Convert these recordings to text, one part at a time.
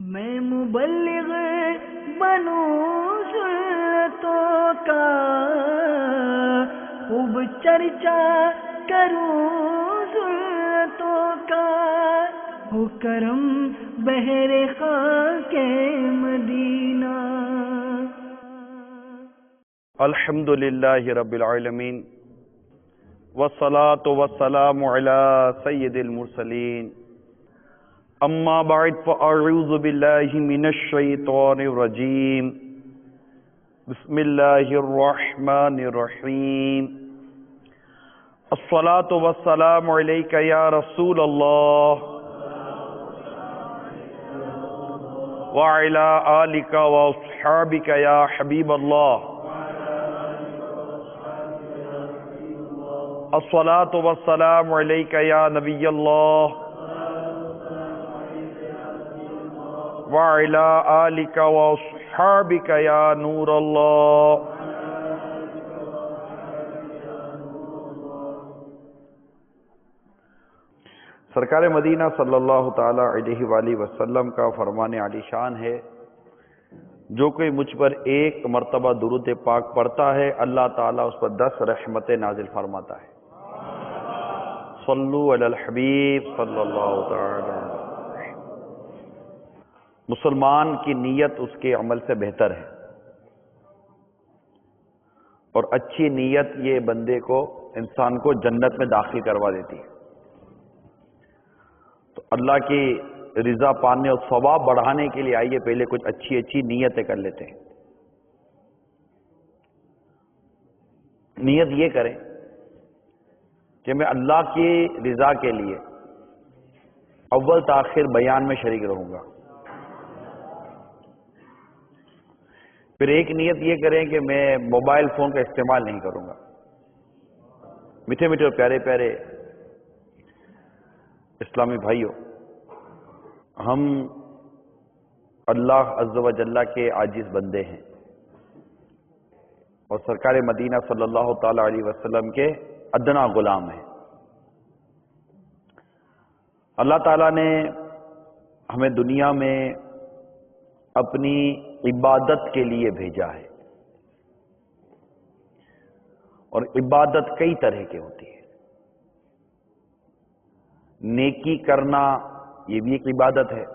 میں مبلغ بنوں سنتوں کا، خوب چرچا کروں سنتوں کا، ہو کرم بہر خاک مدینہ۔ الحمد للہ رب العالمین، والصلاة والسلام علی سید المرسلین، اما بعد فاعوذ باللہ من الشیطان الرجیم، بسم اللہ الرحمن الرحیم۔ الصلاة والسلام علیک یا رسول اللہ وعلی آلک واصحابک یا حبیب اللہ۔ الصلاة والسلام علیک یا نبی اللہ وعلی آلک واصحابک یا نور اللہ۔ سرکار مدینہ صلی اللہ تعالی علیہ وآلہ وسلم کا فرمان عالی شان ہے، جو کوئی مجھ پر ایک مرتبہ درود پاک پڑھتا ہے اللہ تعالیٰ اس پر 10 رحمتیں نازل فرماتا ہے۔ صلو علی الحبیب صلی اللہ تعالی علیہ وسلم۔ مسلمان کی نیت اس کے عمل سے بہتر ہے، اور اچھی نیت یہ بندے کو، انسان کو جنت میں داخل کروا دیتی ہے۔ تو اللہ کی رضا پانے اور ثواب بڑھانے کے لیے آئیے پہلے کچھ اچھی اچھی نیتیں کر لیتے ہیں۔ نیت یہ کریں کہ میں اللہ کی رضا کے لیے اول تاخیر بیان میں شریک رہوں گا۔ پھر ایک نیت یہ کریں کہ میں موبائل فون کا استعمال نہیں کروں گا۔ میٹھے میٹھے اور پیارے پیارے اسلامی بھائیوں، ہم اللہ عز و جل کے عاجز بندے ہیں، اور سرکار مدینہ صلی اللہ تعالی علیہ وسلم کے ادنا غلام ہیں۔ اللہ تعالیٰ نے ہمیں دنیا میں اپنی عبادت کے لیے بھیجا ہے، اور عبادت کئی طرح کی ہوتی ہے۔ نیکی کرنا یہ بھی ایک عبادت ہے،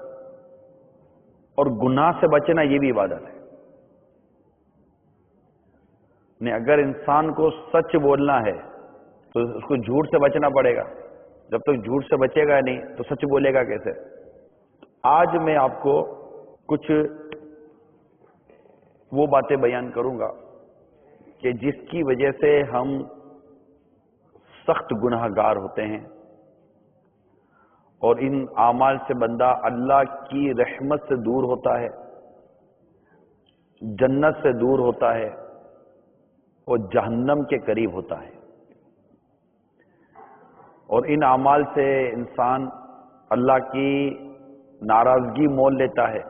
اور گناہ سے بچنا یہ بھی عبادت ہے۔ اگر انسان کو سچ بولنا ہے تو اس کو جھوٹ سے بچنا پڑے گا۔ جب تک جھوٹ سے بچے گا نہیں تو سچ بولے گا کیسے؟ آج میں آپ کو کچھ وہ باتیں بیان کروں گا کہ جس کی وجہ سے ہم سخت گناہ گار ہوتے ہیں، اور ان اعمال سے بندہ اللہ کی رحمت سے دور ہوتا ہے، جنت سے دور ہوتا ہے، اور جہنم کے قریب ہوتا ہے۔ اور ان اعمال سے انسان اللہ کی ناراضگی مول لیتا ہے،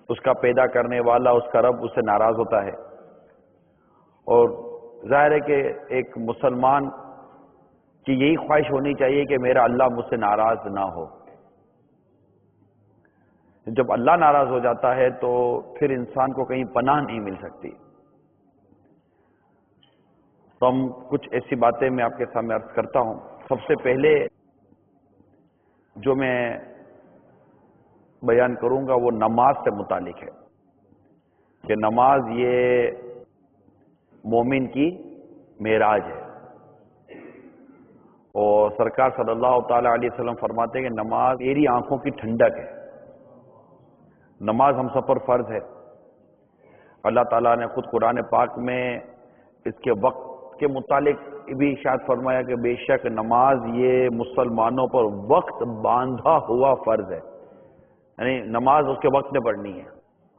اس کا پیدا کرنے والا، اس کا رب اس سے ناراض ہوتا ہے۔ اور ظاہر ہے کہ ایک مسلمان کی یہی خواہش ہونی چاہیے کہ میرا اللہ مجھ سے ناراض نہ ہو۔ جب اللہ ناراض ہو جاتا ہے تو پھر انسان کو کہیں پناہ نہیں مل سکتی۔ تو ہم کچھ ایسی باتیں میں آپ کے سامنے عرض کرتا ہوں۔ سب سے پہلے جو میں بیان کروں گا وہ نماز سے متعلق ہے، کہ نماز یہ مومن کی معراج ہے۔ اور سرکار صلی اللہ تعالی علیہ وسلم فرماتے ہیں کہ نماز میری آنکھوں کی ٹھنڈک ہے۔ نماز ہم سب پر فرض ہے۔ اللہ تعالیٰ نے خود قرآن پاک میں اس کے وقت کے متعلق بھی ارشاد فرمایا کہ بے شک نماز یہ مسلمانوں پر وقت باندھا ہوا فرض ہے، یعنی نماز اس کے وقت میں پڑھنی ہے۔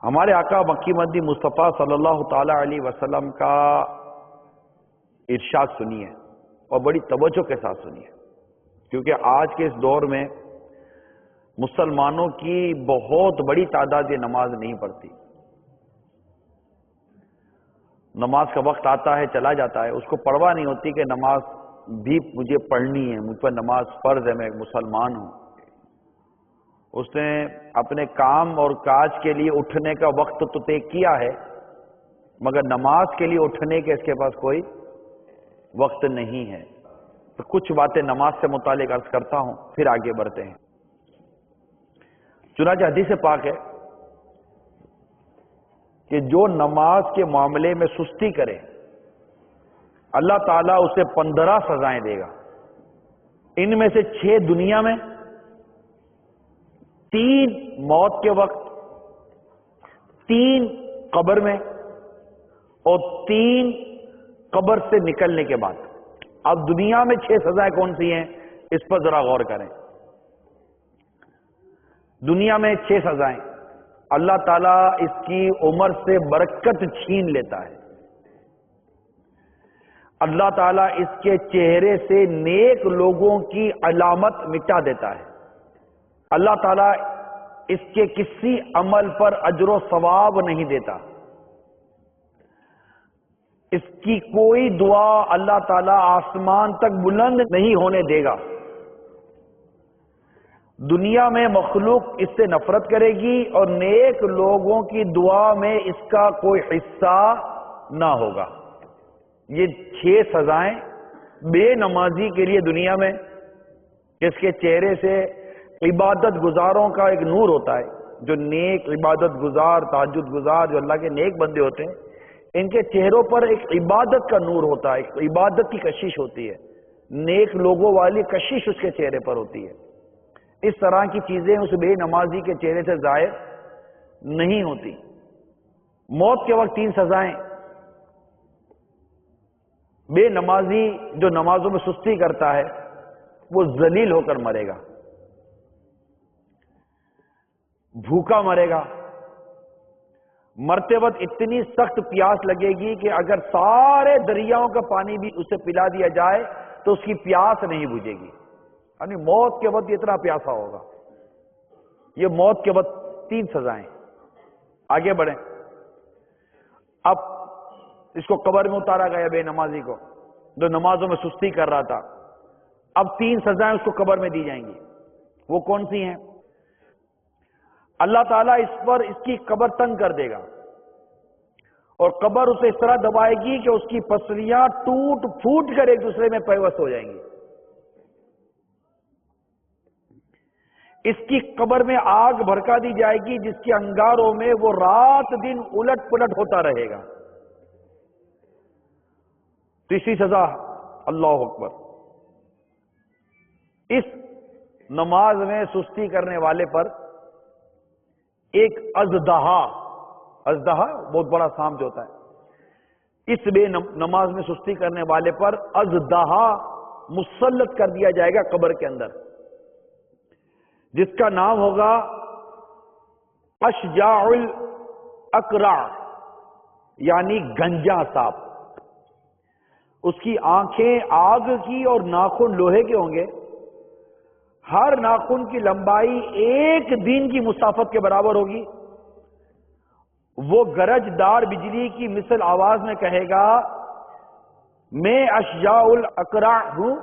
ہمارے آقا مکی مدنی مصطفیٰ صلی اللہ تعالی علیہ وسلم کا ارشاد سنیے، اور بڑی توجہ کے ساتھ سنیے، کیونکہ آج کے اس دور میں مسلمانوں کی بہت بڑی تعداد یہ نماز نہیں پڑھتی۔ نماز کا وقت آتا ہے چلا جاتا ہے، اس کو پرواہ نہیں ہوتی کہ نماز بھی مجھے پڑھنی ہے، مجھ پر نماز فرض ہے، میں ایک مسلمان ہوں۔ اس نے اپنے کام اور کاج کے لیے اٹھنے کا وقت تو طے کیا ہے، مگر نماز کے لیے اٹھنے کے اس کے پاس کوئی وقت نہیں ہے۔ تو کچھ باتیں نماز سے متعلق عرض کرتا ہوں، پھر آگے بڑھتے ہیں۔ چنانچہ حدیث پاک ہے کہ جو نماز کے معاملے میں سستی کرے اللہ تعالیٰ اسے 15 سزائیں دے گا۔ ان میں سے 6 دنیا میں، 3 موت کے وقت، 3 قبر میں، اور 3 قبر سے نکلنے کے بعد۔ اب دنیا میں 6 سزائیں کون سی ہیں، اس پر ذرا غور کریں۔ دنیا میں 6 سزائیں، اللہ تعالیٰ اس کی عمر سے برکت چھین لیتا ہے، اللہ تعالیٰ اس کے چہرے سے نیک لوگوں کی علامت مٹا دیتا ہے، اللہ تعالیٰ اس کے کسی عمل پر اجر و ثواب نہیں دیتا، اس کی کوئی دعا اللہ تعالیٰ آسمان تک بلند نہیں ہونے دے گا۔ دنیا میں مخلوق اس سے نفرت کرے گی اور نیک لوگوں کی دعا میں اس کا کوئی حصہ نہ ہوگا۔ یہ 6 سزائیں بے نمازی کے لیے دنیا میں، جس کے چہرے سے عبادت گزاروں کا ایک نور ہوتا ہے، جو نیک عبادت گزار، تہجد گزار، جو اللہ کے نیک بندے ہوتے ہیں، ان کے چہروں پر ایک عبادت کا نور ہوتا ہے، ایک عبادت کی کشش ہوتی ہے، نیک لوگوں والی کشش اس کے چہرے پر ہوتی ہے۔ اس طرح کی چیزیں اس بے نمازی کے چہرے سے ظاہر نہیں ہوتی۔ موت کے وقت 3 سزائیں، بے نمازی جو نمازوں میں سستی کرتا ہے وہ ذلیل ہو کر مرے گا، بھوکا مرے گا، مرتے وقت اتنی سخت پیاس لگے گی کہ اگر سارے دریاؤں کا پانی بھی اسے پلا دیا جائے تو اس کی پیاس نہیں بجھے گی، یعنی موت کے وقت اتنا پیاسا ہوگا۔ یہ موت کے وقت 3 سزائیں۔ آگے بڑھیں۔ اب اس کو قبر میں اتارا گیا بے نمازی کو، جو نمازوں میں سستی کر رہا تھا۔ اب 3 سزائیں اس کو قبر میں دی جائیں گی۔ وہ کون سی ہیں؟ اللہ تعالیٰ اس پر اس کی قبر تنگ کر دے گا اور قبر اسے اس طرح دبائے گی کہ اس کی پسلیاں ٹوٹ پھوٹ کر ایک دوسرے میں پیوست ہو جائیں گی۔ اس کی قبر میں آگ بھڑکا دی جائے گی جس کے انگاروں میں وہ رات دن الٹ پلٹ ہوتا رہے گا۔ تیسری سزا، اللہ اکبر، اس نماز میں سستی کرنے والے پر ایک اژدہا بہت بڑا سانپ جو ہوتا ہے، اس بے نماز میں سستی کرنے والے پر اژدہا مسلط کر دیا جائے گا قبر کے اندر، جس کا نام ہوگا اشجاع الاقرع، یعنی گنجا سانپ۔ اس کی آنکھیں آگ کی اور ناخن لوہے کے ہوں گے، ہر ناخن کی لمبائی 1 دن کی مسافت کے برابر ہوگی۔ وہ گرج دار بجلی کی مثل آواز میں کہے گا، میں اشجاع الاقرع ہوں،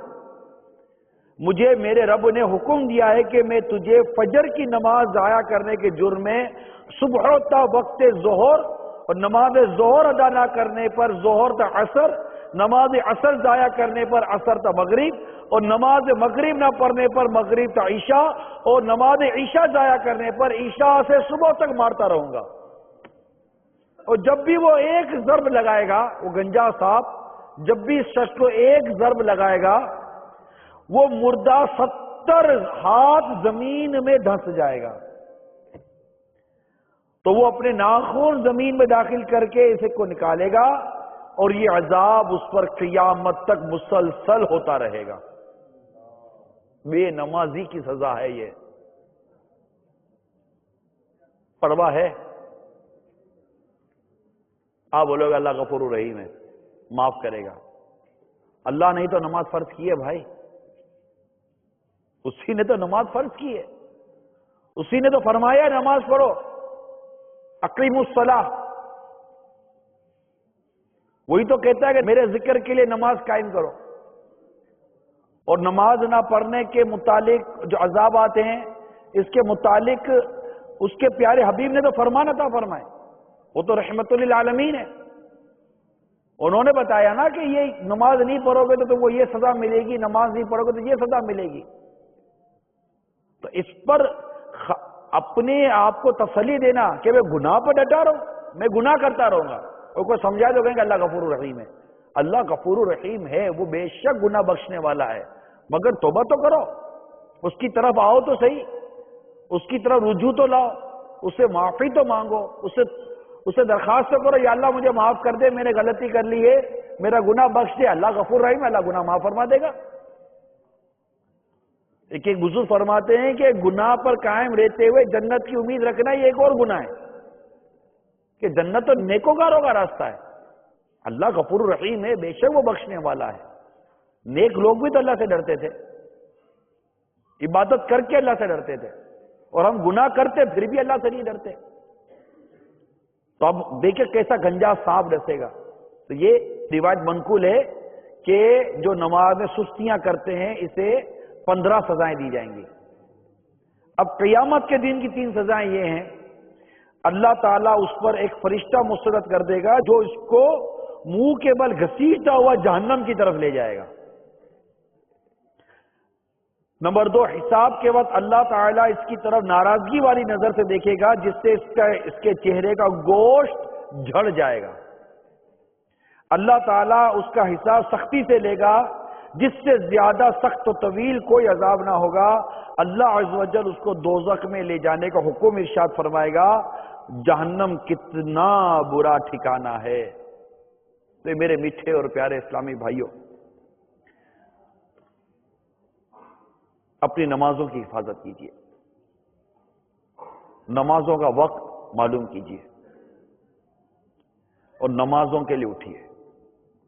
مجھے میرے رب نے حکم دیا ہے کہ میں تجھے فجر کی نماز ضائع کرنے کے جرم میں صبح تا وقت ظہر اور نماز ظہر ادا نہ کرنے پر ظہر تا عصر، نماز عصر ضائع کرنے پر عصر تا مغرب، اور نماز مغرب نہ پڑھنے پر مغرب تا عشاء، اور نماز عشاء ضائع کرنے پر عشاء سے صبح تک مارتا رہوں گا۔ اور جب بھی وہ ایک ضرب لگائے گا، وہ گنجا سانپ جب بھی اس شخص کو ایک ضرب لگائے گا، وہ مردہ 70 ہاتھ زمین میں دھنس جائے گا، تو وہ اپنے ناخن زمین میں داخل کر کے اسے کو نکالے گا، اور یہ عذاب اس پر قیامت تک مسلسل ہوتا رہے گا۔ بے نمازی کی سزا ہے یہ۔ پرواہ ہے؟ آپ بولو گے اللہ غفور الرحیم ہے، معاف کرے گا۔ اللہ نے تو نماز فرض کی ہے بھائی، اسی نے تو نماز فرض کی ہے، اسی نے تو فرمایا نماز پڑھو، اقیموا الصلاۃ۔ وہی تو کہتا ہے کہ میرے ذکر کے لیے نماز قائم کرو، اور نماز نہ پڑھنے کے متعلق جو عذاب آتے ہیں اس کے متعلق اس کے پیارے حبیب نے تو فرمان عطا فرمائے، وہ تو رحمت للعالمین ہے۔ انہوں نے بتایا نا کہ یہ نماز نہیں پڑھو گے تو تم کو یہ سزا ملے گی، نماز نہیں پڑھو گے تو یہ سزا ملے گی۔ تو اس پر اپنے آپ کو تسلی دینا کہ میں گناہ پر ڈٹا رہوں، میں گناہ کرتا رہوں گا، اور کوئی سمجھا تو کہیں کہ اللہ غفور الرحیم ہے۔ اللہ غفور الرحیم ہے، وہ بے شک گناہ بخشنے والا ہے، مگر توبہ تو کرو، اس کی طرف آؤ تو صحیح، اس کی طرف رجوع تو لاؤ، اسے معافی تو مانگو، اسے درخواست تو کرو، یا اللہ مجھے معاف کر دے، میں نے غلطی کر لی ہے، میرا گناہ بخش دے۔ اللہ غفور رحیم، اللہ گناہ معاف فرما دے گا۔ ایک بزرگ فرماتے ہیں کہ گناہ پر قائم رہتے ہوئے جنت کی امید رکھنا یہ ایک اور گناہ ہے، کہ جنت تو نیکوکاروں کا راستہ ہے۔ اللہ غفور الرحیم ہے، بے شک وہ بخشنے والا ہے۔ نیک لوگ بھی تو اللہ سے ڈرتے تھے، عبادت کر کے اللہ سے ڈرتے تھے، اور ہم گناہ کرتے پھر بھی اللہ سے نہیں ڈرتے۔ تو اب دیکھیں کیسا گنجا سانپ ڈسے گا۔ تو یہ روایت منقول ہے کہ جو نماز میں سستیاں کرتے ہیں اسے 15 سزائیں دی جائیں گی۔ اب قیامت کے دن کی 3 سزائیں یہ ہیں، اللہ تعالیٰ اس پر ایک فرشتہ مسلط کر دے گا جو اس کو منہ کے بل گھسیٹتا ہوا جہنم کی طرف لے جائے گا۔ نمبر 2، حساب کے وقت اللہ تعالیٰ اس کی طرف ناراضگی والی نظر سے دیکھے گا، جس سے اس کے چہرے کا گوشت جھڑ جائے گا۔ اللہ تعالیٰ اس کا حساب سختی سے لے گا، جس سے زیادہ سخت و طویل کوئی عذاب نہ ہوگا۔ اللہ عز و جل اس کو دوزخ میں لے جانے کا حکم ارشاد فرمائے گا۔ جہنم کتنا برا ٹھکانہ ہے۔ تو میرے میٹھے اور پیارے اسلامی بھائیوں، اپنی نمازوں کی حفاظت کیجیے، نمازوں کا وقت معلوم کیجیے، اور نمازوں کے لیے اٹھیے۔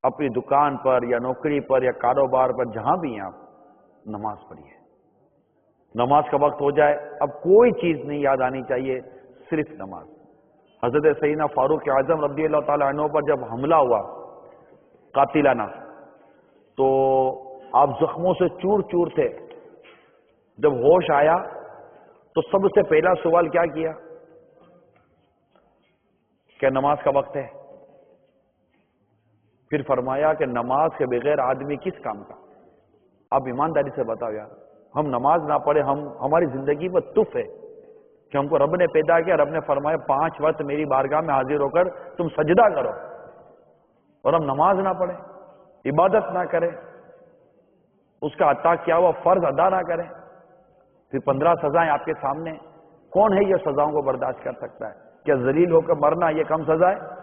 اپنی دکان پر یا نوکری پر یا کاروبار پر جہاں بھی ہیں آپ نماز پڑھیے۔ نماز کا وقت ہو جائے، اب کوئی چیز نہیں یاد آنی چاہیے، صرف نماز۔ حضرت سیدنا فاروق اعظم رضی اللہ تعالیٰ عنہ پر جب حملہ ہوا قاتلانہ، تو آپ زخموں سے چور چور تھے۔ جب ہوش آیا تو سب سے پہلا سوال کیا کیا کہ نماز کا وقت ہے؟ پھر فرمایا کہ نماز کے بغیر آدمی کس کام کا؟ آپ ایمانداری سے بتاؤ یار، ہم نماز نہ پڑھے، ہماری زندگی پر تف ہے کہ ہم کو رب نے پیدا کیا، رب نے فرمایا 5 وقت میری بارگاہ میں حاضر ہو کر تم سجدہ کرو، اور ہم نماز نہ پڑھیں، عبادت نہ کریں، اس کا عطا کیا ہوا فرض ادا نہ کریں، پھر 15 سزائیں آپ کے سامنے۔ کون ہے یہ سزاؤں کو برداشت کر سکتا ہے؟ کیا ذلیل ہو کر مرنا یہ کم سزا ہے؟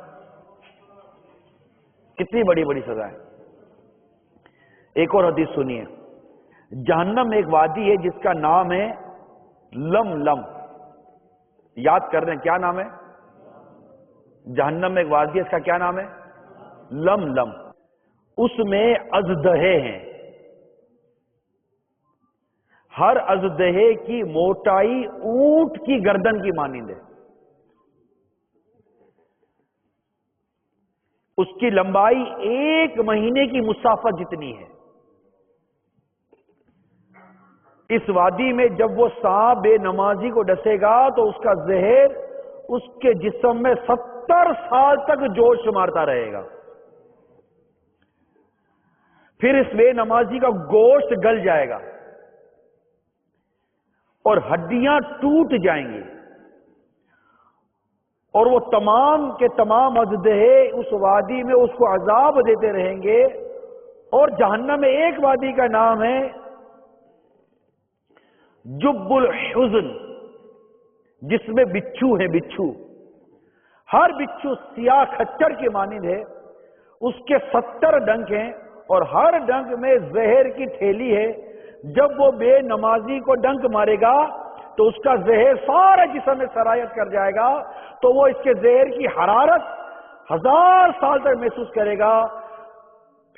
کتنی بڑی بڑی سزا ہے۔ ایک اور حدیث سنیے، جہنم میں ایک وادی ہے جس کا نام ہے لم لم۔ یاد کر رہے ہیں کیا نام ہے؟ جہنم میں ایک وادی ہے، اس کا کیا نام ہے؟ لم لم۔ اس میں اژدہے ہیں، ہر اژدہے کی موٹائی اونٹ کی گردن کی مانند ہے، اس کی لمبائی 1 مہینے کی مسافت جتنی ہے۔ اس وادی میں جب وہ سانپ بے نمازی کو ڈسے گا تو اس کا زہر اس کے جسم میں 70 سال تک جوش مارتا رہے گا۔ پھر اس بے نمازی کا گوشت گل جائے گا اور ہڈیاں ٹوٹ جائیں گی، اور وہ تمام کے تمام اژدہے اس وادی میں اس کو عذاب دیتے رہیں گے۔ اور جہنم میں ایک وادی کا نام ہے جب الحزن، جس میں بچھو ہے، بچھو، ہر بچھو سیاہ کھچڑ کے مانند ہے، اس کے 70 ڈنک ہیں، اور ہر ڈنک میں زہر کی تھیلی ہے۔ جب وہ بے نمازی کو ڈنک مارے گا تو اس کا زہر سارے جسم میں سرایت کر جائے گا، تو وہ اس کے زہر کی حرارت 1000 سال تک محسوس کرے گا۔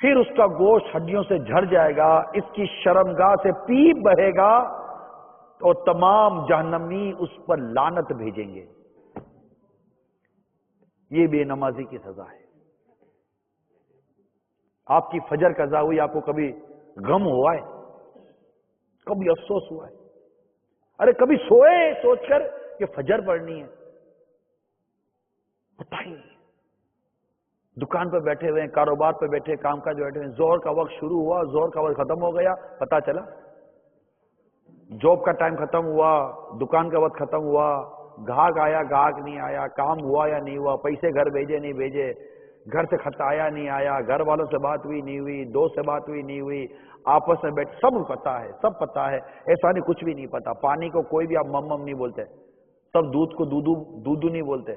پھر اس کا گوشت ہڈیوں سے جھڑ جائے گا، اس کی شرمگاہ سے پیپ بہے گا، اور تمام جہنمی اس پر لعنت بھیجیں گے۔ یہ بے نمازی کی سزا ہے۔ آپ کی فجر قضا ہوئی، آپ کو کبھی غم ہوا ہے؟ کبھی افسوس ہوا ہے؟ ارے کبھی سوئے سوچ کر کہ فجر پڑھنی ہے؟ پتہ ہی نہیں. دکان پہ بیٹھے ہوئے ہیں، کاروبار پہ بیٹھے، کام کاج بیٹھے ہیں، زور کا وقت شروع ہوا، زور کا وقت ختم ہو گیا، پتا چلا جاب کا ٹائم ختم ہوا، دکان کا وقت ختم ہوا، گاہک آیا گاہک نہیں آیا، کام ہوا یا نہیں ہوا، پیسے گھر بھیجے نہیں بھیجے، گھر سے خط آیا نہیں آیا، گھر والوں سے بات ہوئی نہیں ہوئی، دوست سے بات ہوئی نہیں ہوئی، آپس میں بیٹھ، سب پتا ہے، سب پتا ہے. ایسا نہیں کچھ بھی نہیں پتا. پانی کو کوئی بھی آپ مم نہیں بولتے، سب دودھ کو دودو نہیں بولتے.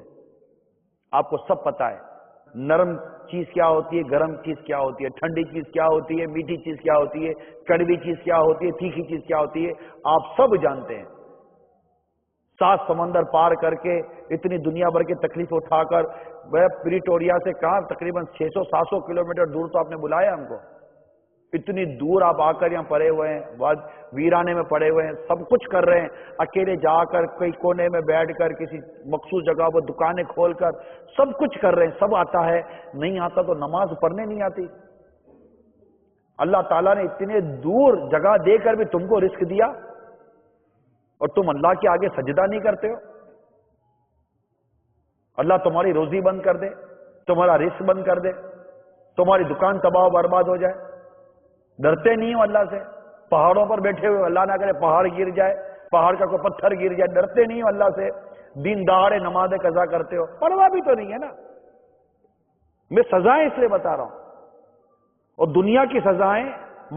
آپ کو سب پتا ہے نرم چیز کیا ہوتی ہے، گرم چیز کیا ہوتی ہے، ٹھنڈی چیز کیا ہوتی ہے، میٹھی چیز کیا ہوتی ہے، کڑوی چیز کیا ہوتی ہے، تیکھی چیز کیا ہوتی ہے، آپ سب جانتے ہیں. 7 سمندر پار کر کے اتنی دنیا بھر کی تکلیف اٹھا کر پریٹوریا سے کہاں تقریباً 600-700 کلومیٹر دور تو آپ نے بلایا ہم کو. اتنی دور آپ آ کر یہاں پڑے ہوئے ہیں، ویرانے میں پڑے ہوئے ہیں، سب کچھ کر رہے ہیں، اکیلے جا کر کئی کونے میں بیٹھ کر کسی مخصوص جگہ پر دکانیں کھول کر سب کچھ کر رہے ہیں. سب آتا ہے، نہیں آتا تو نماز پڑھنے نہیں آتی. اللہ تعالیٰ نے اتنے دور جگہ دے کر بھی تم کو رزق دیا اور تم اللہ کے آگے سجدہ نہیں کرتے ہو. اللہ تمہاری روزی بند کر دے، تمہارا رزق بند کر دے، تمہاری دکان تباہ و برباد ہو جائے، ڈرتے نہیں ہو اللہ سے. پہاڑوں پر بیٹھے ہوئے اللہ نہ کرے پہاڑ گر جائے، پہاڑ کا کوئی پتھر گر جائے، ڈرتے نہیں ہو اللہ سے. دن دہاڑے نماز قضا کرتے ہو، پرواہ بھی تو نہیں ہے نا. میں سزائیں اس لیے بتا رہا ہوں، اور دنیا کی سزائیں،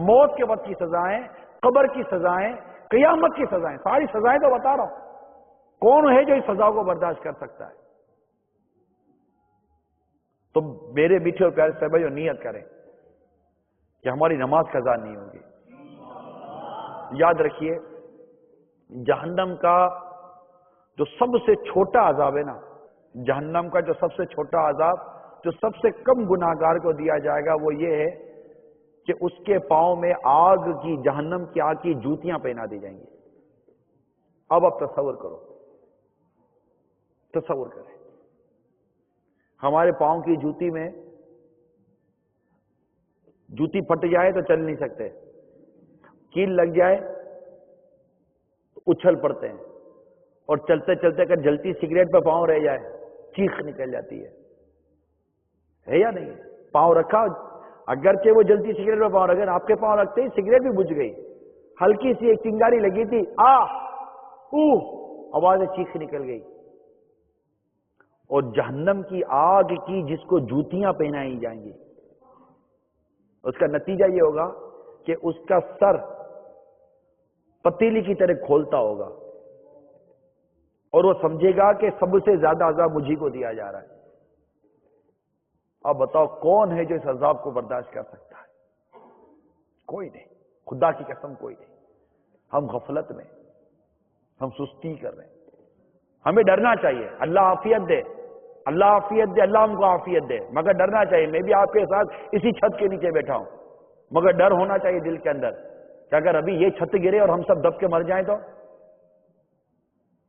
موت کے وقت کی سزائیں، قبر کی سزائیں، قیامت کی سزائیں، ساری سزائیں تو بتا رہا ہوں. کون ہے جو اس سزا کو برداشت کر سکتا ہے؟ تو میرے میٹھے اور پیارے صاحب جو نیت کریں کہ ہماری نماز قضا نہیں ہوگی. یاد رکھیے جہنم کا جو سب سے چھوٹا عذاب ہے نا، جہنم کا جو سب سے چھوٹا عذاب جو سب سے کم گناہگار کو دیا جائے گا وہ یہ ہے کہ اس کے پاؤں میں آگ کی، جہنم کی آگ کی جوتیاں پہنا دی جائیں گی. اب آپ تصور کرو، تصور کریں ہمارے پاؤں کی جوتی میں جوتی پھٹ جائے تو چل نہیں سکتے، کیل لگ جائے تو اچھل پڑتے ہیں، اور چلتے چلتے اگر جلتی سگریٹ پہ پاؤں رہ جائے چیخ نکل جاتی ہے یا نہیں؟ پاؤں رکھا، اگرچہ وہ جلتی سگریٹ پہ پاؤں رکھے، آپ کے پاؤں رکھتے ہی سگریٹ بھی بجھ گئی، ہلکی سی ایک چنگاری لگی تھی، آواز چیخ نکل گئی. اور جہنم کی آگ کی جس کو جوتیاں پہنائی جائیں گی، اس کا نتیجہ یہ ہوگا کہ اس کا سر پتیلی کی طرح کھولتا ہوگا اور وہ سمجھے گا کہ سب سے زیادہ عذاب مجھی کو دیا جا رہا ہے. اب بتاؤ کون ہے جو اس عذاب کو برداشت کر سکتا ہے؟ کوئی نہیں، خدا کی قسم کوئی نہیں. ہم غفلت میں، ہم سستی کر رہے ہیں. ہمیں ڈرنا چاہیے. اللہ عافیت دے، اللہ عافیت دے، اللہ ہم کو عافیت دے، مگر ڈرنا چاہیے. میں بھی آپ کے ساتھ اسی چھت کے نیچے بیٹھا ہوں، مگر ڈر ہونا چاہیے دل کے اندر کہ اگر ابھی یہ چھت گرے اور ہم سب دب کے مر جائیں تو؟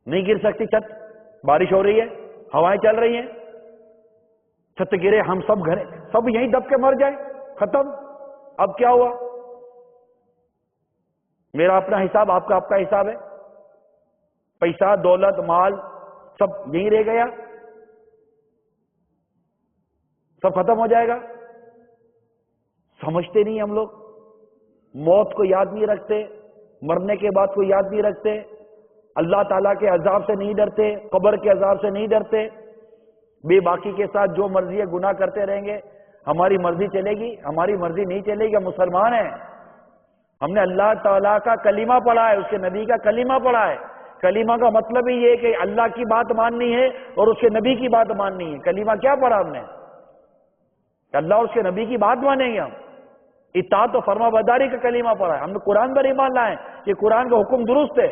نہیں گر سکتی چھت، بارش ہو رہی ہے، ہوائیں چل رہی ہیں، چھت گرے ہم سب گھر سب یہیں دب کے مر جائیں، ختم. اب کیا ہوا؟ میرا اپنا حساب، آپ کا آپ کا حساب ہے، پیسہ دولت مال سب یہیں رہ گیا، سب ختم ہو جائے گا. سمجھتے نہیں ہم لوگ، موت کو یاد نہیں رکھتے، مرنے کے بعد کو یاد نہیں رکھتے، اللہ تعالیٰ کے عذاب سے نہیں ڈرتے، قبر کے عذاب سے نہیں ڈرتے. بے باکی کے ساتھ جو مرضی ہے گناہ کرتے رہیں گے. ہماری مرضی چلے گی؟ ہماری مرضی نہیں چلے گی. ہم مسلمان ہیں، ہم نے اللہ تعالیٰ کا کلمہ پڑھا ہے، اس کے نبی کا کلمہ پڑھا ہے. کلمہ کا مطلب ہی یہ کہ اللہ کی بات ماننی ہے اور اس کے نبی کی بات ماننی ہے. کلمہ کیا پڑھا ہم نے؟ اللہ اور اس کے نبی کی بات مانیں گے. ہم اطاعت و فرما برداری کا کلمہ پڑھا ہے. ہم نے قرآن پر ایمان لائے کہ قرآن کا حکم درست ہے.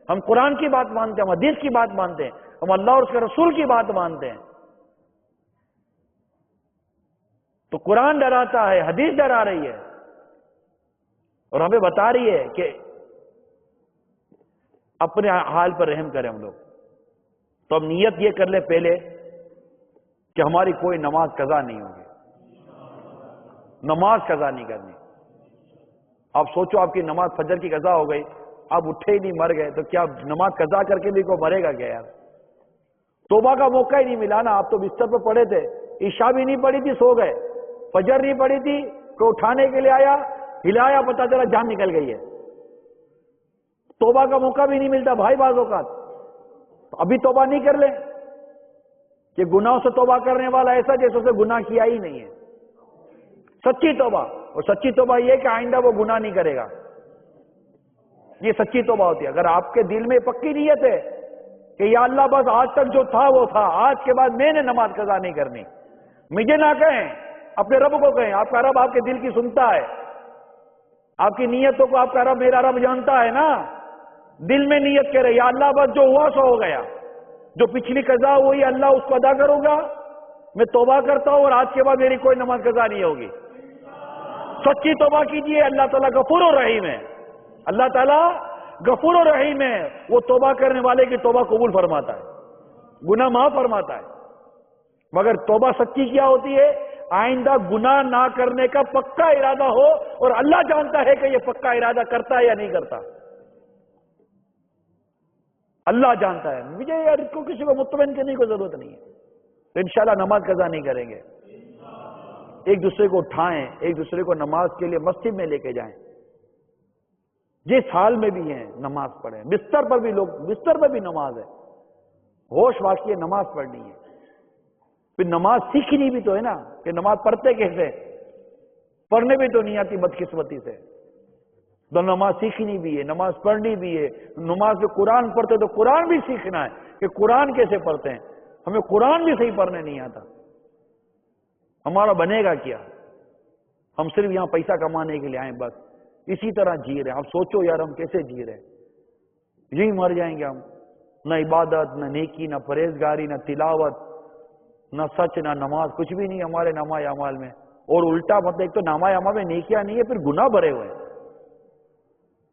ہم قرآن کی بات مانتے ہیں، ہم حدیث کی بات مانتے ہیں، ہم اللہ اور اس کے رسول کی بات مانتے ہیں. تو قرآن ڈراتا ہے، حدیث ڈرا رہی ہے اور ہمیں بتا رہی ہے کہ اپنے حال پر رحم کریں ہم لوگ. تو ہم نیت یہ کر لیں پہلے کہ ہماری کوئی نماز قضا نہیں ہوگی، نماز قضا نہیں کرنی. آپ سوچو آپ کی نماز فجر کی قضا ہو گئی، اب اٹھے ہی نہیں، مر گئے، تو کیا نماز قضا کر کے بھی کوئی مرے گا کیا یار؟ توبہ کا موقع ہی نہیں ملا نا. آپ تو بستر پہ پڑے تھے، عشاء بھی نہیں پڑی تھی، سو گئے. فجر نہیں پڑی تھی، کوئی اٹھانے کے لیے آیا، ہلایا، پتا چلا جان نکل گئی ہے. توبہ کا موقع بھی نہیں ملتا بھائی بعض اوقات. ابھی توبہ نہیں کر لیں کہ گناہوں سے توبہ کرنے والا ایسا جیسے اسے گناہ کیا ہی نہیں ہے. سچی توبہ، اور سچی توبہ یہ کہ آئندہ وہ گناہ نہیں کرے گا، یہ سچی توبہ ہوتی ہے. اگر آپ کے دل میں پکی نیت ہے کہ یا اللہ بس آج تک جو تھا وہ تھا، آج کے بعد میں نے نماز قضا نہیں کرنی، مجھے نہ کہیں، اپنے رب کو کہیں. آپ کا رب آپ کے دل کی سنتا ہے، آپ کی نیتوں کو آپ کا رب، میرا رب جانتا ہے نا. دل میں نیت کرے یا اللہ بس جو ہوا سو ہو گیا، جو پچھلی قضا ہوئی اللہ اس کو ادا کروں گا، میں توبہ کرتا ہوں اور آج کے بعد میری کوئی نماز قضا نہیں ہوگی. سچی توبہ کیجئے، اللہ تعالیٰ غفور و رحیم ہے. اللہ تعالیٰ غفور و رحیم ہے، وہ توبہ کرنے والے کی توبہ قبول فرماتا ہے، گناہ معاف فرماتا ہے. مگر توبہ سچی کیا ہوتی ہے؟ آئندہ گناہ نہ کرنے کا پکا ارادہ ہو، اور اللہ جانتا ہے کہ یہ پکا ارادہ کرتا ہے یا نہیں کرتا. اللہ جانتا ہے. مجھے یار کو کسی کو مطمئن کرنے کی ضرورت نہیں ہے. تو انشاءاللہ نماز قضا نہیں کریں گے. ایک دوسرے کو اٹھائیں، ایک دوسرے کو نماز کے لیے مسجد میں لے کے جائیں. جس حال میں بھی ہیں نماز پڑھیں. بستر پر بھی لوگ، بستر پر بھی نماز ہے، ہوش واقعی نماز پڑھنی ہے. پھر نماز سیکھنی بھی تو ہے نا کہ نماز پڑھتے کیسے، پڑھنے بھی تو نہیں آتی بدقسمتی سے. تو نماز سیکھنی بھی ہے، نماز پڑھنی بھی ہے. نماز میں قرآن پڑھتے تو قرآن بھی سیکھنا ہے کہ قرآن کیسے پڑھتے ہیں. ہمیں قرآن بھی صحیح پڑھنے نہیں آتا. ہمارا بنے گا کیا؟ ہم صرف یہاں پیسہ کمانے کے لیے آئیں، بس اسی طرح جی رہے ہیں. اب سوچو یار ہم کیسے جی رہے ہیں. یہی مر جائیں گے ہم. نہ عبادت، نہ نیکی، نہ پرہیزگاری، نہ تلاوت، نہ سچ، نہ نماز، کچھ بھی نہیں ہمارے نامہ اعمال میں. اور الٹا مطلب ایک تو نامہ اعمال میں نیکیاں نہیں ہے، پھر گناہ بھرے ہوئے ہیں.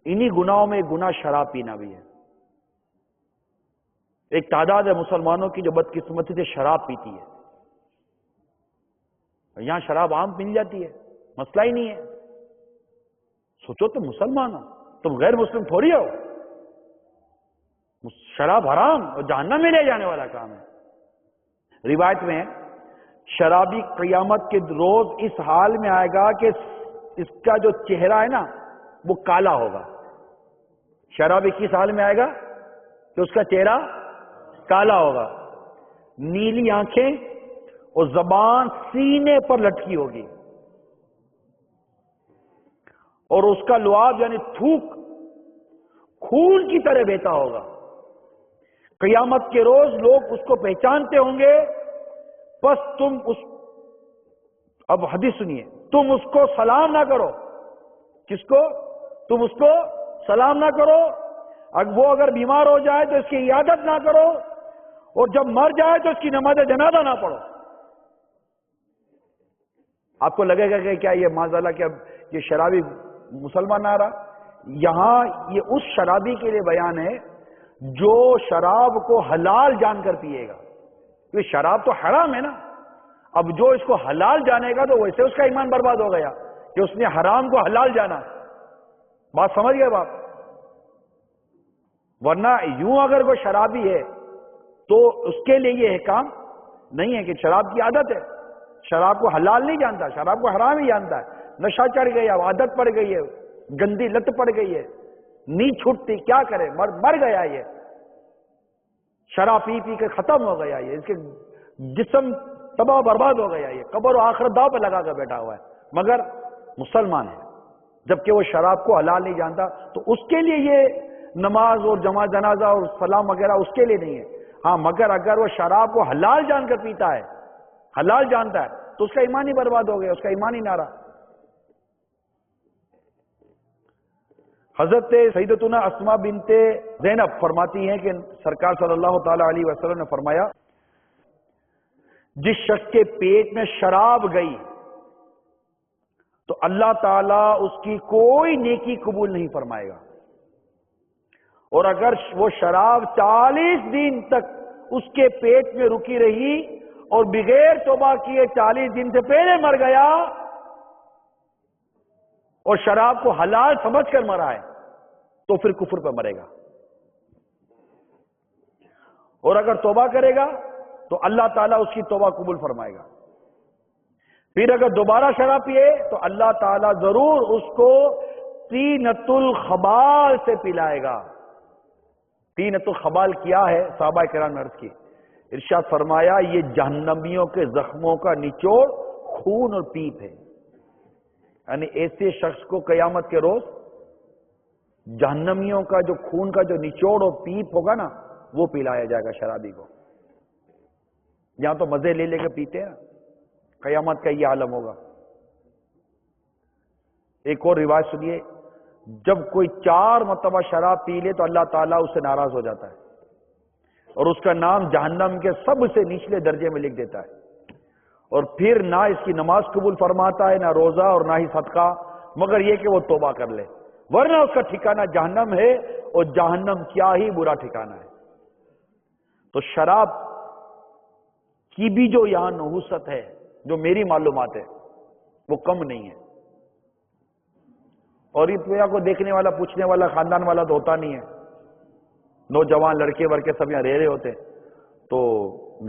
انہی گناہوں میں ایک گناہ شراب پینا بھی ہے. ایک تعداد ہے مسلمانوں کی جو بدقسمتی سے شراب پیتی ہے. یہاں شراب عام مل جاتی ہے، مسئلہ ہی نہیں ہے. سوچو تم مسلمان ہو، تم غیر مسلم تھوڑی ہو. شراب حرام اور جہنم میں لے جانے والا کام ہے. روایت میں شرابی قیامت کے روز اس حال میں آئے گا کہ اس کا جو چہرہ ہے نا وہ کالا ہوگا. شرابی کس حال میں آئے گا کہ اس کا چہرہ کالا ہوگا، نیلی آنکھیں اور زبان سینے پر لٹکی ہوگی، اور اس کا لعاب یعنی تھوک خون کی طرح بہتا ہوگا. قیامت کے روز لوگ اس کو پہچانتے ہوں گے. بس تم اس، اب حدیث سنیے، تم اس کو سلام نہ کرو. کس کو؟ تم اس کو سلام نہ کرو. وہ اگر بیمار ہو جائے تو اس کی عیادت نہ کرو، اور جب مر جائے تو اس کی نماز جنازہ نہ پڑھو. آپ کو لگے گا کہ کیا یہ معاذاللہ کیا یہ شرابی مسلمان نہ رہا؟ یہاں یہ اس شرابی کے لیے بیان ہے جو شراب کو حلال جان کر پیے گا. یہ شراب تو حرام ہے نا. اب جو اس کو حلال جانے گا تو ویسے اس کا ایمان برباد ہو گیا کہ اس نے حرام کو حلال جانا. بات سمجھ گئے باپ؟ ورنہ یوں اگر کوئی شرابی ہے تو اس کے لیے یہ احکام نہیں ہے کہ شراب کی عادت ہے، شراب کو حلال نہیں جانتا، شراب کو حرام ہی جانتا ہے. نشہ چڑھ گیا، عادت پڑ گئی ہے، گندی لت پڑ گئی ہے، نہیں چھوٹتی، کیا کرے، مر گیا. یہ شراب پی پی کے ختم ہو گیا، یہ اس کے جسم تباہ برباد ہو گیا. یہ قبر و آخرت داؤ پہ لگا کر بیٹھا ہوا ہے، مگر مسلمان ہے. جبکہ وہ شراب کو حلال نہیں جانتا تو اس کے لیے یہ نماز اور جماع جنازہ اور سلام وغیرہ اس کے لیے نہیں ہے. ہاں مگر اگر وہ شراب کو حلال جان کر پیتا ہے، حلال جانتا ہے، تو اس کا ایمان ہی برباد ہو گیا، اس کا ایمان ہی نہ رہا. حضرت سیدتنا اسماء بنت زینب فرماتی ہیں کہ سرکار صلی اللہ تعالی علیہ وسلم نے فرمایا، جس شخص کے پیٹ میں شراب گئی تو اللہ تعالیٰ اس کی کوئی نیکی قبول نہیں فرمائے گا. اور اگر وہ شراب 40 دن تک اس کے پیٹ میں رکی رہی اور بغیر توبہ کیے 40 دن سے پہلے مر گیا اور شراب کو حلال سمجھ کر مرا ہے تو پھر کفر پہ مرے گا، اور اگر توبہ کرے گا تو اللہ تعالیٰ اس کی توبہ قبول فرمائے گا۔ پھر اگر دوبارہ شراب پیے تو اللہ تعالیٰ ضرور اس کو طینۃ الخبال سے پلائے گا۔ طینۃ الخبال کیا ہے؟ صحابہ کرام نے عرض کی، ارشاد فرمایا یہ جہنمیوں کے زخموں کا نچوڑ خون اور پیپ ہے، یعنی ایسے شخص کو قیامت کے روز جہنمیوں کا جو خون کا جو نچوڑ اور پیپ ہوگا نا وہ پلایا جائے گا شرابی کو۔ یہاں تو مزے لے لے کے پیتے ہیں، قیامت کا یہ عالم ہوگا۔ ایک اور روایت سنیے، جب کوئی 4 مرتبہ شراب پی لے تو اللہ تعالیٰ اس سے ناراض ہو جاتا ہے اور اس کا نام جہنم کے سب سے نچلے درجے میں لکھ دیتا ہے، اور پھر نہ اس کی نماز قبول فرماتا ہے، نہ روزہ اور نہ ہی صدقہ، مگر یہ کہ وہ توبہ کر لے، ورنہ اس کا ٹھکانہ جہنم ہے، اور جہنم کیا ہی برا ٹھکانہ ہے۔ تو شراب کی بھی جو یہاں نحوست ہے، جو میری معلومات ہے، وہ کم نہیں ہے، اور یہ پویا کو دیکھنے والا پوچھنے والا خاندان والا تو ہوتا نہیں ہے، نوجوان لڑکے ورکے سب یہاں رہ رہے ہوتے ہیں، تو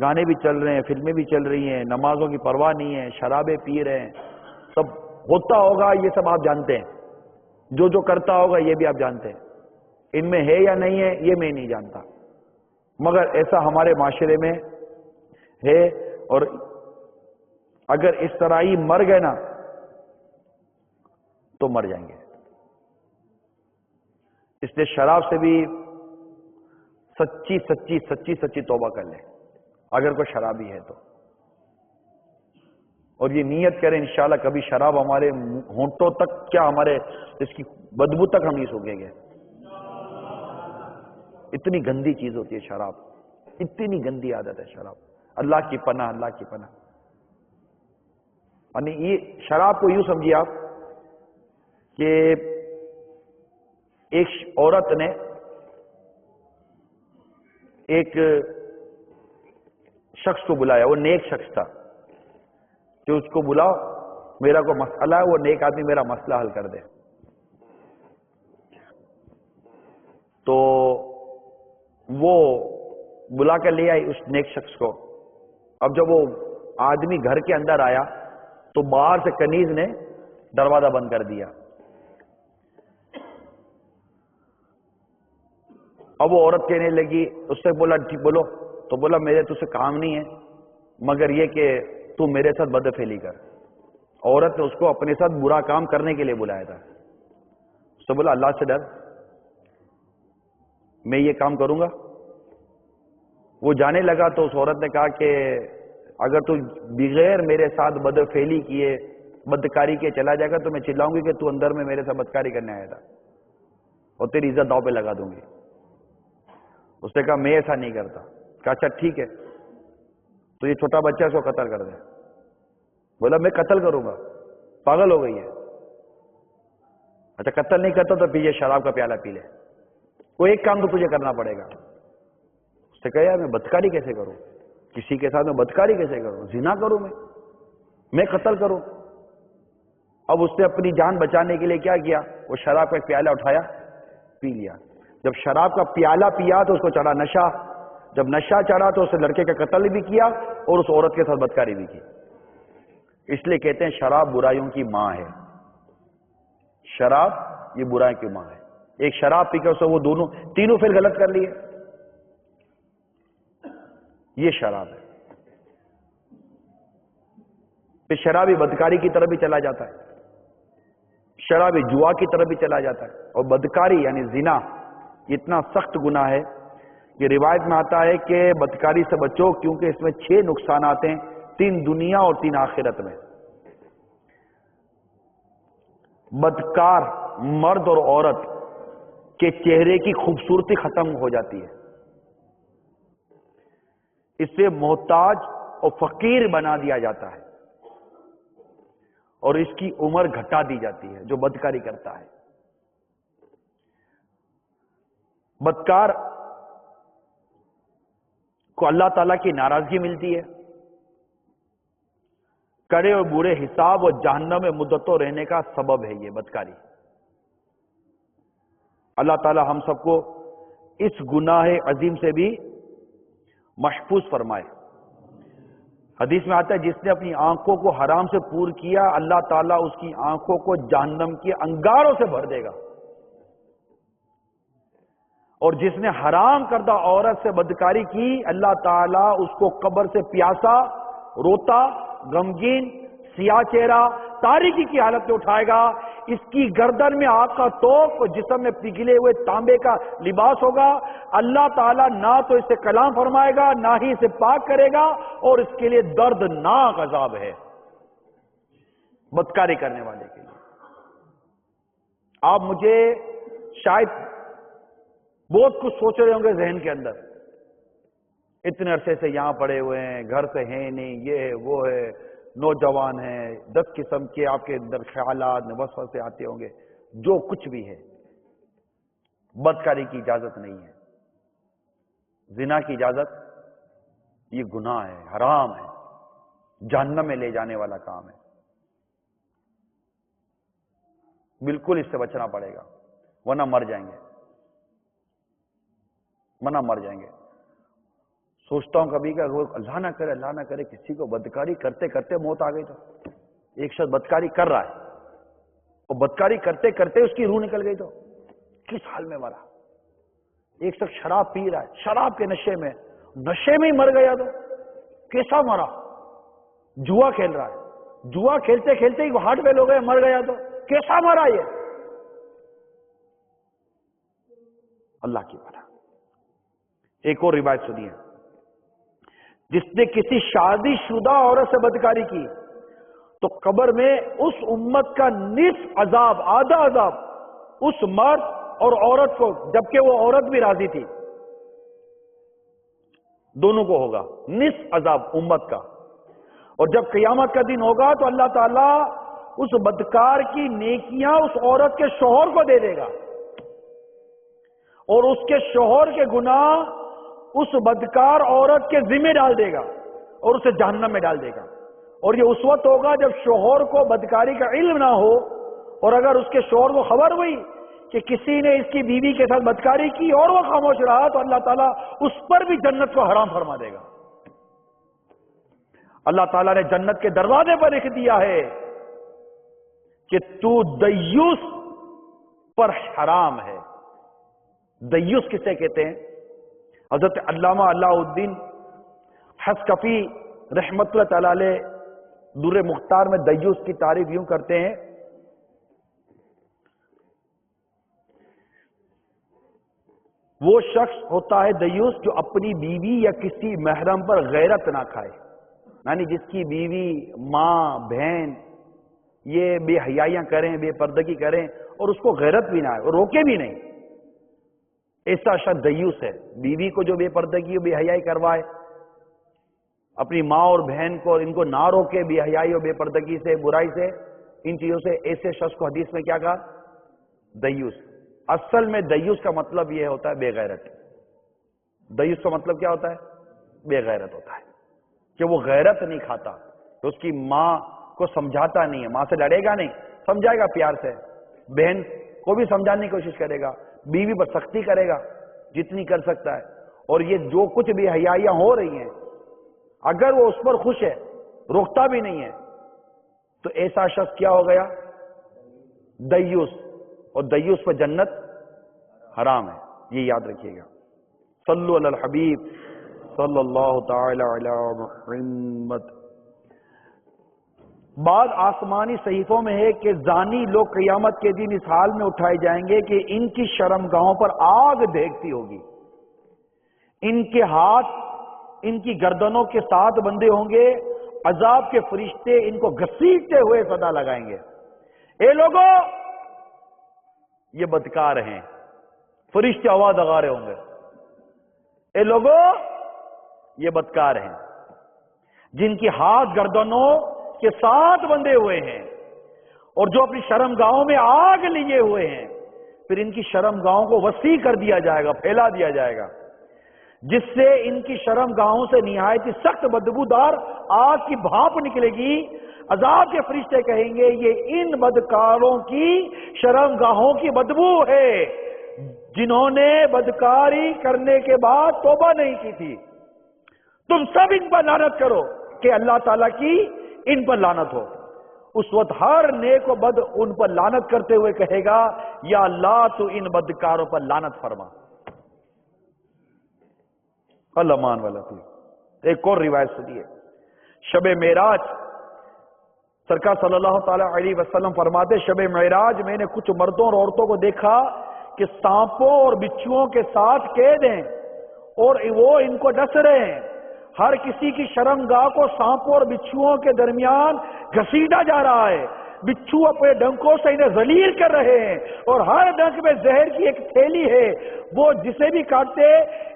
گانے بھی چل رہے ہیں، فلمیں بھی چل رہی ہیں، نمازوں کی پرواہ نہیں ہے، شرابیں پی رہے ہیں، سب ہوتا ہوگا، یہ سب آپ جانتے ہیں، جو کرتا ہوگا یہ بھی آپ جانتے ہیں، ان میں ہے یا نہیں ہے یہ میں نہیں جانتا، مگر ایسا ہمارے معاشرے میں ہے، اور اگر اس طرح ہی مر گئے نا تو مر جائیں گے۔ اس لیے شراب سے بھی سچی توبہ کر لیں اگر کوئی شرابی ہے تو، اور یہ نیت کریں انشاءاللہ کبھی شراب ہمارے ہونٹوں تک کیا، ہمارے اس کی بدبو تک ہم نہیں سوکھیں گے۔ اتنی گندی چیز ہوتی ہے شراب، اتنی گندی عادت ہے شراب، اللہ کی پناہ، اللہ کی پناہ۔ یعنی یہ شراب کو یوں سمجھیے آپ کہ ایک عورت نے ایک شخص کو بلایا، وہ نیک شخص تھا، کہ اس کو بلاؤ، میرا کوئی مسئلہ ہے، وہ نیک آدمی میرا مسئلہ حل کر دے۔ تو وہ بلا کر لے آئی اس نیک شخص کو۔ اب جب وہ آدمی گھر کے اندر آیا تو باہر سے کنیز نے دروازہ بند کر دیا۔ اب وہ عورت کہنے لگی، اس سے بولا ٹھیک بولو، تو بولا میرے تجھ سے کام نہیں ہے مگر یہ کہ تو میرے ساتھ بدفعلی کر۔ عورت نے اس کو اپنے ساتھ برا کام کرنے کے لیے بلایا تھا۔ اس سے بولا اللہ سے ڈر، میں یہ کام کروں گا؟ وہ جانے لگا تو اس عورت نے کہا کہ اگر تو بغیر میرے ساتھ بدفعلی کیے، بدکاری کیے چلا جائے گا تو میں چلاؤں گی کہ تو اندر میں میرے ساتھ بدکاری کرنے آیا تھا، اور تیری عزت داؤ پہ لگا دوں گی۔ اس نے کہا میں ایسا نہیں کرتا۔ کہا اچھا ٹھیک ہے، تو یہ چھوٹا بچہ اس کو قتل کر دے۔ بولا میں قتل کروں گا، پاگل ہو گئی ہے؟ اچھا قتل نہیں کرتا تو پھر یہ شراب کا پیالہ پی لے، کوئی ایک کام تو تجھے کرنا پڑے گا۔ اس نے کہا یار میں بدکاری کیسے کروں، کسی کے ساتھ میں بدکاری کیسے کروں، زنا کروں میں قتل کروں؟ اب اس نے اپنی جان بچانے کے لیے کیا کیا، وہ شراب کا ایک پیالہ اٹھایا، پی لیا۔ جب شراب کا پیالہ پیا تو اس کو چڑھا نشہ، جب نشہ چڑھا تو اس نے لڑکے کا قتل بھی کیا اور اس عورت کے ساتھ بدکاری بھی کی۔ اس لیے کہتے ہیں شراب برائیوں کی ماں ہے، شراب یہ برائیوں کی ماں ہے۔ ایک شراب پی کر اسے وہ تینوں پھر غلط کر لیے، یہ شراب ہے۔ پھر شرابی بدکاری کی طرف بھی چلا جاتا ہے، شرابی جوا کی طرف بھی چلا جاتا ہے، اور بدکاری یعنی زنا اتنا سخت گناہ ہے کہ روایت میں آتا ہے کہ بدکاری سے بچو کیونکہ اس میں 6 نقصانات ہیں، 3 دنیا اور 3 آخرت میں۔ بدکار مرد اور عورت کے چہرے کی خوبصورتی ختم ہو جاتی ہے، اسے محتاج اور فقیر بنا دیا جاتا ہے، اور اس کی عمر گھٹا دی جاتی ہے جو بدکاری کرتا ہے۔ بدکار کو اللہ تعالیٰ کی ناراضگی ملتی ہے، کڑے اور برے حساب اور جہنم میں مدتوں رہنے کا سبب ہے یہ بدکاری۔ اللہ تعالی ہم سب کو اس گناہ عظیم سے بھی محفوظ فرمائے۔ حدیث میں آتا ہے جس نے اپنی آنکھوں کو حرام سے پور کیا اللہ تعالیٰ اس کی آنکھوں کو جہنم کے انگاروں سے بھر دے گا، اور جس نے حرام کردہ عورت سے بدکاری کی اللہ تعالیٰ اس کو قبر سے پیاسا، روتا، غمگین، سیاہ چہرہ، تاریکی کی حالت میں اٹھائے گا، اس کی گردن میں آگ کا توق اور جسم میں پگھلے ہوئے تانبے کا لباس ہوگا۔ اللہ تعالیٰ نہ تو اسے کلام فرمائے گا نہ ہی اسے پاک کرے گا، اور اس کے لیے دردناک عذاب ہے بدکاری کرنے والے کے لیے۔ آپ مجھے شاید بہت کچھ سوچ رہے ہوں گے ذہن کے اندر، اتنے عرصے سے یہاں پڑے ہوئے ہیں، گھر سے ہیں نہیں، یہ ہے وہ ہے، نوجوان ہیں، 10 قسم کے آپ کے اندر خیالات وسوسے آتے ہوں گے۔ جو کچھ بھی ہے، بدکاری کی اجازت نہیں ہے، زنا کی اجازت، یہ گناہ ہے، حرام ہے، جہنم میں لے جانے والا کام ہے، بالکل اس سے بچنا پڑے گا ورنہ مر جائیں گے، مر جائیں گے۔ سوچتا ہوں کبھی کہ اللہ نہ کرے کسی کو بدکاری کرتے کرتے موت آ گئی تو، ایک شخص بدکاری کر رہا ہے اور بدکاری کرتے کرتے اس کی روح نکل گئی تو کس حال میں مرا؟ ایک شخص شراب پی رہا ہے، شراب کے نشے میں ہی مر گیا تو کیسا مرا؟ جوا کھیل رہا ہے، جوا کھیلتے کھیلتے ہی ہارٹ فیل ہو گیا، مر گیا تو کیسا مرا؟ یہ اللہ کی بنا۔ ایک اور روایت سنیے، جس نے کسی شادی شدہ عورت سے بدکاری کی تو قبر میں اس امت کا نصف عذاب، آدھا عذاب اس مرد اور عورت کو، جبکہ وہ عورت بھی راضی تھی، دونوں کو ہوگا نصف عذاب امت کا۔ اور جب قیامت کا دن ہوگا تو اللہ تعالیٰ اس بدکار کی نیکیاں اس عورت کے شوہر کو دے دے گا، اور اس کے شوہر کے گناہ اس بدکار عورت کے ذمہ ڈال دے گا اور اسے جہنم میں ڈال دے گا۔ اور یہ اس وقت ہوگا جب شوہر کو بدکاری کا علم نہ ہو، اور اگر اس کے شوہر کو خبر ہوئی کہ کسی نے اس کی بیوی کے ساتھ بدکاری کی اور وہ خاموش رہا تو اللہ تعالیٰ اس پر بھی جنت کو حرام فرما دے گا۔ اللہ تعالیٰ نے جنت کے دروازے پر لکھ دیا ہے کہ تو دیوس پر حرام ہے۔ دیوس کسے کہتے ہیں؟ حضرت علامہ علاء الدین حسکفی رحمت اللہ تعالی علیہ در مختار میں دیوس کی تعریف یوں کرتے ہیں، وہ شخص ہوتا ہے دیوس جو اپنی بیوی یا کسی محرم پر غیرت نہ کھائے، یعنی جس کی بیوی، ماں، بہن یہ بے حیائیاں کریں، بے پردگی کریں اور اس کو غیرت بھی نہ آئے اور روکے بھی نہیں، ایسا شخص دیوس ہے۔ بیوی کو جو بے پردگی اور بے حیائی کروائے، اپنی ماں اور بہن کو ان کو نہ روکے بے حیائی اور بے پردگی سے، برائی سے، ان چیزوں سے، ایسے شخص کو حدیث میں کیا کہا؟ دیوس۔ اصل میں دیوس کا مطلب یہ ہوتا ہے بے غیرت۔ دیوس کا مطلب کیا ہوتا ہے؟ بے غیرت ہوتا ہے کہ وہ غیرت نہیں کھاتا، تو اس کی ماں کو سمجھاتا نہیں ہے، ماں سے لڑے گا نہیں، سمجھائے گا پیار سے، بہن کو بھی سمجھانے کی کوشش کرے گا، بیوی پر سختی کرے گا جتنی کر سکتا ہے، اور یہ جو کچھ بھی حیائیاں ہو رہی ہیں اگر وہ اس پر خوش ہے، روکتا بھی نہیں ہے، تو ایسا شخص کیا ہو گیا؟ دیوس، اور دیوس پر جنت حرام ہے، یہ یاد رکھیے گا۔ صلو علی الحبیب صلی اللہ تعالی علی محمد۔ بعض آسمانی صحیفوں میں ہے کہ زانی لوگ قیامت کے دن اس حال میں اٹھائے جائیں گے کہ ان کی شرمگاہوں پر آگ دیکھتی ہوگی، ان کے ہاتھ ان کی گردنوں کے ساتھ بندھے ہوں گے، عذاب کے فرشتے ان کو گھسیٹتے ہوئے صدا لگائیں گے، اے لوگو یہ بدکار ہیں۔ فرشتے آواز لگا رہے ہوں گے، اے لوگو یہ بدکار ہیں جن کی ہاتھ گردنوں کے ساتھ بندھے ہوئے ہیں اور جو اپنی شرمگاہوں میں آگ لیے ہوئے ہیں، پھر ان کی شرمگاہوں کو وسیع کر دیا جائے گا، پھیلا دیا جائے گا، جس سے ان کی شرمگاہوں سے نہایت سخت بدبودار آگ کی بھاپ نکلے گی۔ عذاب کے فرشتے کہیں گے یہ ان بدکاروں کی شرمگاہوں کی بدبو ہے جنہوں نے بدکاری کرنے کے بعد توبہ نہیں کی تھی، تم سب ان پر لعنت کرو کہ اللہ تعالیٰ کی ان پر لعنت ہو۔ اس وقت ہر نیک و بد ان پر لعنت کرتے ہوئے کہے گا یا اللہ تو ان بدکاروں پر لعنت فرما۔ اللہ مان والا تھی۔ ایک اور روایت سنیے، شب معراج سرکار صلی اللہ تعالی علیہ وسلم فرماتے شب معراج میں نے کچھ مردوں اور عورتوں کو دیکھا کہ سانپوں اور بچھوؤں کے ساتھ قید ہیں اور وہ ان کو ڈس رہے ہیں۔ ہر کسی کی شرمگاہ کو سانپوں اور بچھوؤں کے درمیان گھسیٹا جا رہا ہے، بچھو اپنے ڈنکوں سے انہیں ذلیل کر رہے ہیں اور ہر ڈنک میں زہر کی ایک تھیلی ہے، وہ جسے بھی کاٹتے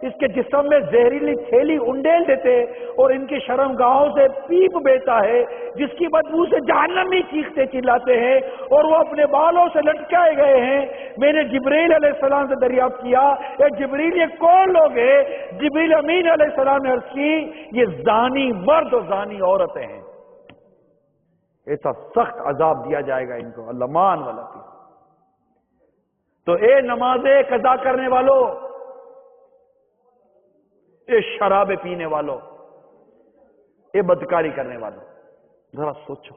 اس کے جسم میں زہریلی تھیلی انڈیل دیتے اور ان کی شرمگاہوں سے پیپ بیتا ہے جس کی بدبو سے جہنمی چیختے چلاتے ہیں اور وہ اپنے بالوں سے لٹکائے گئے ہیں۔ میں نے جبریل علیہ السلام سے دریافت کیا اے جبریل یہ کون لوگ ہیں؟ جبریل امین علیہ السلام نے عرض کی یہ زانی مرد اور زانی عورتیں ہیں، ایسا سخت عذاب دیا جائے گا ان کو۔ اللہ مان والا تھی۔ تو اے نمازیں قضا کرنے والوں، اے شراب پینے والوں، اے بدکاری کرنے والوں، ذرا سوچو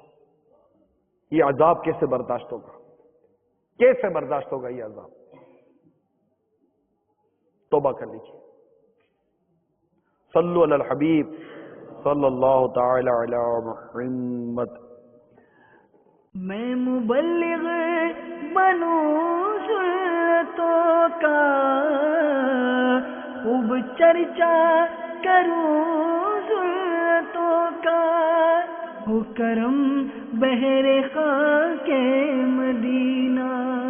یہ عذاب کیسے برداشت ہوگا، کیسے برداشت ہوگا یہ عذاب؟ توبہ کر لیجیے۔ صلو علی الحبیب صلی اللہ تعالی علی محمد۔ میں مبلغ بنوں سنتوں کا، خوب چرچا کروں سنتوں کا، ہو کرم بہر خاک مدینہ۔